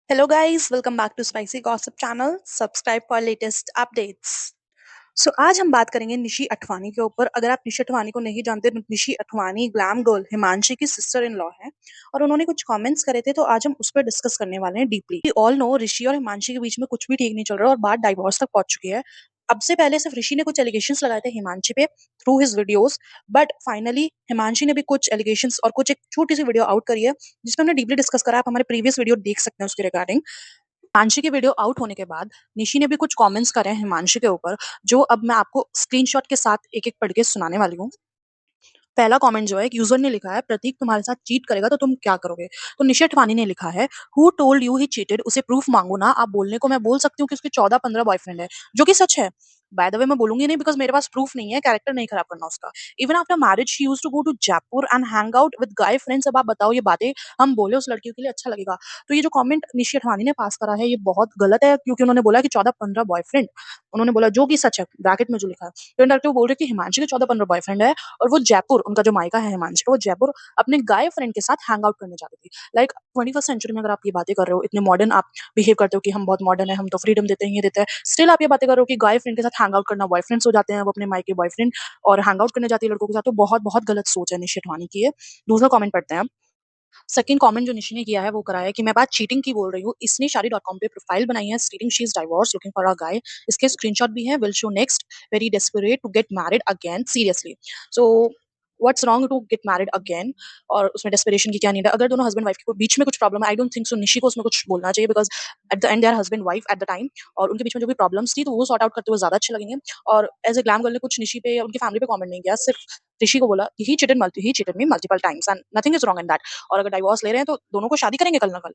Hello guys, welcome back to Spicy Gossip channel. Subscribe for latest updates. आज हम बात करेंगे निशी अठवानी के ऊपर। अगर आप निशी अठवानी को नहीं जानते, निशी अठवानी ग्लैम गर्ल हिमांशी की सिस्टर इन लॉ है और उन्होंने कुछ कमेंट्स करे थे, तो आज हम उस पर डिस्कस करने वाले हैं डीपली। वी ऑल नो ऋषि और हिमांशी के बीच में कुछ भी ठीक नहीं चल रहा और बात डाइवोर्स तक पहुंच चुकी है। अब से पहले सिर्फ ऋषि ने कुछ एलिगेशंस लगाए थे हिमांशी पे through his videos, but finally Himanshi ने भी कुछ एलिगेशंस और कुछ एक छोटी सी वीडियो आउट करी है जिसमें हमने डीपली डिस्कस करा। आप हमारे प्रीवियस वीडियो देख सकते हैं उसके रिगार्डिंग। हिमांशी की वीडियो आउट होने के बाद निशी ने भी कुछ कमेंट्स करे हैं हिमांशी के ऊपर, जो अब मैं आपको स्क्रीनशॉट के साथ एक एक पढ़ के सुनाने वाली हूँ। पहला कमेंट जो है, एक यूजर ने लिखा है, प्रतीक तुम्हारे साथ चीट करेगा तो तुम क्या करोगे। तो निशी अठवानी ने लिखा है, who told you he cheated, उसे प्रूफ मांगो ना। आप बोलने को मैं बोल सकती हूँ कि उसके 14-15 बॉयफ्रेंड है, जो कि सच है। बाय द वे मैं बोलूंगी नहीं बिकॉज मेरे पास प्रूफ नहीं है, कैरेक्टर नहीं खराब करना उसका। Even after marriage she used to go to Jaipur and hang out with guy friends. अब आप बताओ, ये बातें हम बोले उस लड़की के लिए अच्छा लगेगा? तो ये जो कमेंट निशी अठवानी ने पास करा है ये बहुत गलत है, क्योंकि उन्होंने बोला कि 14-15 बॉयफ्रेंड, उन्होंने बोला जो कि सच है, ब्रैकेट में जो लिखा है। तो इंडायरेक्टली वो बोल रहे कि हिमांशी के 14-15 बॉयफ्रेंड है और वो जयपुर, उनका जो मायका है हिमांशी का, वो जयपुर अपने गाय फ्रेंड के साथ हैंग आउट करने जाती थी। लाइक 21st सेंचुरी में अगर आप ये बातें कर रहे हो, इतने मॉडर्न आप बिहेव करते हो कि हम बहुत मॉडर्न है, हम तो फ्रीडम देते हैं, ये देते हैं, स्टिल आप ये बातें कर रहे हो कि गाय फ्रेंड के साथ हैंग आउट करना, बॉयफ्रेंड्स हो जाते हैं वो अपने मायके बॉयफ्रेंड और हैंग आउट करने जाती है लड़कों के साथ। तो बहुत बहुत गलत सोच है निशी अठवानी की है। दूसरा कमेंट पढ़ते हैं। सेकंड कमेंट जो निशी ने किया है वो करा है कि मैं बात चीटिंग की बोल रही हूँ। इसने शादी.com पे प्रोफाइल बनाई है stating she is divorce looking for a guy. इसके स्क्रीनशॉट भी है, will show next, very desperate to get married again seriously. So what's wrong to get married again, और उसमें डेस्परेशन की क्या नीड है? अगर दोनों हस्बैंड वाइफ के बीच में कुछ प्रॉब्लम है, I don't think so Nishi को उसमें कुछ बोलना चाहिए, because at the end they are husband wife at the time, और उनके बीच में जो भी प्रॉब्लम्स थी तो वो सॉर्ट आउट करते हुए ज्यादा अच्छे लगेंगे। और एज ए ग्लैम गर्ल ने कुछ निशी पे या उनकी फैमिली पे कमेंट नहीं किया, सिर्फ ऋषि को बोला ही cheated me multiple times and nothing is wrong in that. और अगर डाइवोर्स ले रहे हैं तो दोनों को शादी करेंगे कल ना कल।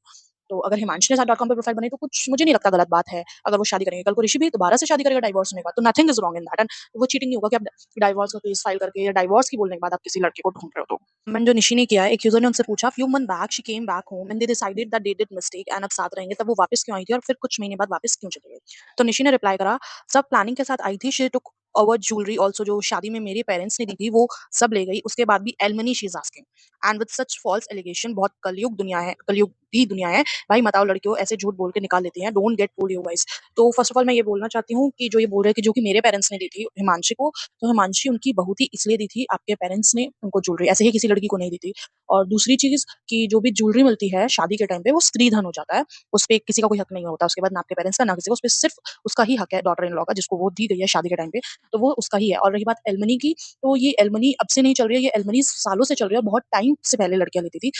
तो अगर हिमांशी ने साथ.com पे प्रोफाइल बनाई तो कुछ मुझे नहीं लगता गलत बात है। अगर वो शादी करेंगे, कल को ऋषि भी दोबारा से शादी करेगा डाइवोर्स होने के बाद, तो nothing is wrong in that. And वो चीटिंग नहीं होगा कि आप डाइवोर्स का केस फाइल करके या डाइवोर्स की बोलने के बाद आप किसी लड़के को ढूंढ रहे हो। तो मैंने जो निशी ने किया है, एक यूजर ने उनसे पूछा, few month back she came back home and they decided that they did mistake and अब साथ रहेंगे, तब वो वापस क्यों आई थी और फिर कुछ महीने बाद वापस क्यों चली गई। तो निशी ने रिप्लाई करा, सब प्लानिंग के साथ आई थी, शी टुक और ज्वेलरी ऑल्सो, जो शादी में मेरे पेरेंट्स ने दी थी वो सब ले गई। उसके बाद भी alimony she is asking and with such false allegation. बहुत कलयुग दुनिया है, कलयुग की दुनिया है भाई, बताओ लड़कियों ऐसे झूठ बोल के निकाल लेती हैं। Don't get fooled you guys. तो फर्स्ट ऑफ ऑल मैं ये बोलना चाहती हूँ कि जो ये बोल रहे हैं कि जो कि मेरे पेरेंट्स ने दी थी हिमांशी को, तो हिमांशी उनकी बहू थी इसलिए दी थी, आपके पेरेंट्स ने उनको ज्वेलरी ऐसे ही किसी लड़की को नहीं दी थी। और दूसरी चीज कि जो भी ज्वेलरी मिलती है शादी के टाइम पे वो स्त्री धन हो जाता है, उस पर किसी का कोई हक नहीं होता उसके बाद, ना आपके पेरेंट्स का ना किसी का, उस पर सिर्फ उसका ही हक है, डॉटर इन लॉ का, जिसको वो दी गई है शादी के टाइम पे, तो वो उसका ही है। और रही बात एलमनी की, तो ये एलमनी अब से नहीं चल रही है, ये एलमनी सालों से चल रही है, बहुत टाइम से पहले लड़कियां लेती थी।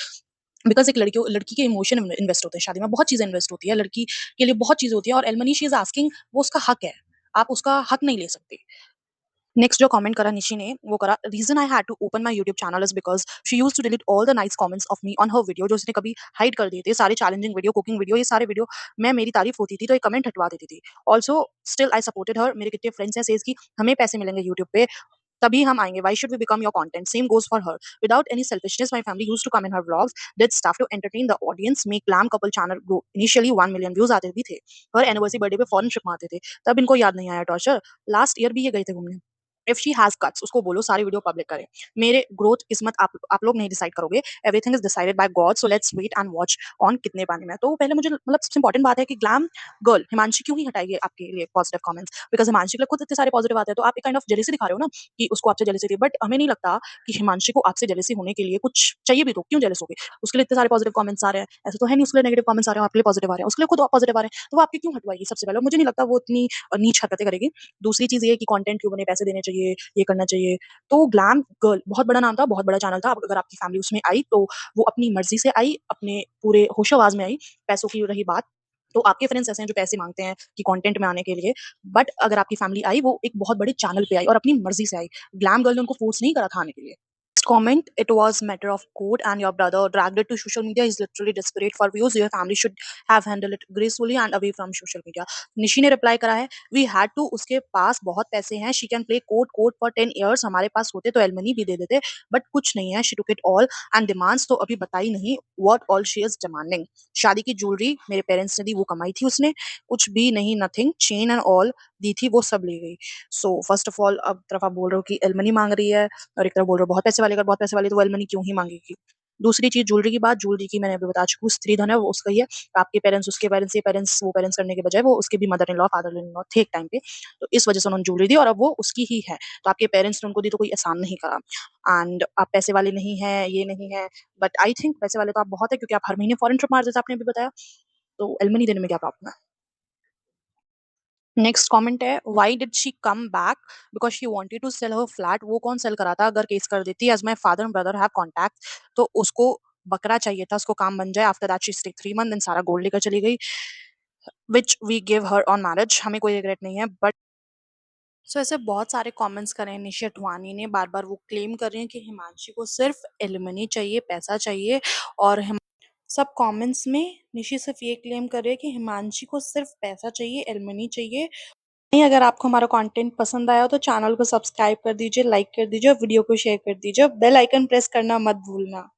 बिकॉज एक लड़की के इमोशन इन्वेस्ट होते हैं शादी में, बहुत चीजें इन्वेस्ट होती है लड़की के लिए, बहुत चीजें होती है, और एलमनी शी इज आस्किंग, वो उसका हक है, आप उसका हक नहीं ले सकते। नेक्स्ट जो कमेंट करा निशी ने वो करा, reason I had to open my YouTube channel is because she used to delete all the nice comments of me on her video, जो उसने कभी हाइड कर दिए थे सारे चैलेंजिंग वीडियो, कुकिंग वीडियो, ये सारे वीडियो में मेरी तारीफ होती थी तो ये कमेंट हटवा देती थी। ऑल्सो स्टिल आई सपोर्टेड हर, मेरे कितने फ्रेंड्स हैं सेज की हमें पैसे मिलेंगे यूट्यूब पे तभी हम आएंगे, why should we become your content, same goes for her, without any selfishness my family used to come in her vlogs, did stuff to entertain the audience, make glam couple channel grow, initially 1 million views आते भी थे, हर anniversary birthday पे फॉरन ship मारते थे, तब इनको याद नहीं आया टॉर्चर। लास्ट ईयर भी ये गए थे घूमने। इफ शी हैज कट्स उसको बोलो सारी वीडियो पब्लिक करे, मेरे ग्रोथ किस्मत आप लोग नहीं डिसाइड करोगे, everything is decided by God, so let's wait and watch on कितने पानी में। तो पहले मुझे मतलब सबसे इंपॉर्टेंट बात है कि ग्लैम गर्ल हिमांशी क्यों ही हटाएगी आपके लिए पॉजिटिव कमेंट्स, बिकॉज हिमांशी के लिए खुद इतने सारे पॉजिटिव आते हैं, तो आप एक काइंड ऑफ जेलेसी दिखा रहे हो ना कि उसको आपसे जेलेसी थी, बट हमें नहीं लगता कि हिमांशी को आपसे जेलेसी होने के लिए कुछ चाहिए भी, तो क्यों जेलस होगी? उसके लिए इतने सारे पॉजिटिव कमेंट्स आ रहे हैं, ऐसे तो है नहीं उसके लिए नेगेटिव कमेंट्स आ रहे हैं, आपके लिए पॉजिटिव आ रहे हैं, उसके लिए खुद पॉजिटिव आ रहे हैं, तो वो आपके क्यों हटवाएगी? सबसे पहले मुझे नहीं लगता वो इतनी नीच हरकतें करेगी। दूसरी चीज ये कि कंटेंट क्यों बने, पैसे देने चाहिए, ये करना चाहिए। तो ग्लैम गर्ल बहुत बड़ा नाम था, बहुत बड़ा चैनल था, अगर आपकी फैमिली उसमें आई तो वो अपनी मर्जी से आई, अपने पूरे होशो-आवाज़ में आई। पैसों की रही बात, तो आपके फ्रेंड्स ऐसे हैं जो पैसे माँगते हैं कि कंटेंट में आने के लिए, बट अगर आपकी फैमिली आई वो एक बहुत बड़े चैनल पे आई और अपनी मर्जी से आई। ग्लैम गर्ल ने उनको फोर्स नहीं करा था आने के लिए। Comment, it was matter of court and your brother dragged it to social media. He's literally desperate for views. Your family should have handled it gracefully and away from social media. Nishi ने reply करा है, we had to, उसके पास बहुत पैसे हैं, she can play court for 10 years, हमारे पास होते तो एलमनी भी दे देते, बट कुछ नहीं है, she took it all and demands, तो अभी बताई नहीं what all she is demanding। शादी की ज्वेलरी मेरे पेरेंट्स ने दी, वो कमाई थी उसने, कुछ भी नहीं, nothing, chain and all the थी, वो सब ले गई। सो फर्स्ट ऑफ ऑल अब तरफ आप बोल रहे हो कि एलमनी मांग रही है, और एक तरफ बोल रहे हो बहुत पैसे वाले, अगर बहुत पैसे वाले तो वो एलमनी क्यों ही मांगेगी? दूसरी चीज़ ज्वेलरी की बात, ज्वेलरी की मैंने अभी बता चुकी हूँ, स्त्री धन है वो उसका ही है। आपके पेरेंट्स, उसके पेरेंट्स, ये पेरेंट्स, वो पेरेंट्स करने के बजाय वो उसके भी mother in law, father in law थे एक टाइम पे। तो इस वज़ह से उन्होंने ज्वेलरी दी और अब वो उसकी ही है। तो आपके पेरेंट्स ने उनको दी तो कोई एहसान नहीं करा। एंड आप पैसे वाले नहीं हैं, ये नहीं है, बट आई थिंक पैसे वाले तो आप बहुत हैं क्योंकि आप हर महीने फॉरेन ट्रिप मार देते आपने अभी बताया। तो एलिमनी देने में क्या प्रॉब्लम है? नेक्स्ट कमेंट है, why did she come back because she wanted to sell her flat. वो कौन सेल कराता अगर केस कर देती, as my father and brother have contact. तो उसको बकरा चाहिए था, उसको काम बन जाए। After that she stayed 3 month, then सारा गोल्ड लेकर चली गई, which we give her on marriage. हमें कोई रिग्रेट नहीं है, बट सो ऐसे बहुत सारे कमेंट्स करे हैं निशी अठवानी ने। बार बार वो क्लेम कर रही हैं कि हिमांशी को सिर्फ एलिमनी चाहिए, पैसा चाहिए। और सब कमेंट्स में निशी सिर्फ ये क्लेम कर रही है कि हिमांशी को सिर्फ पैसा चाहिए, एलिमनी चाहिए। नहीं, अगर आपको हमारा कंटेंट पसंद आया हो तो चैनल को सब्सक्राइब कर दीजिए, लाइक कर दीजिए और वीडियो को शेयर कर दीजिए। बेल आइकन प्रेस करना मत भूलना।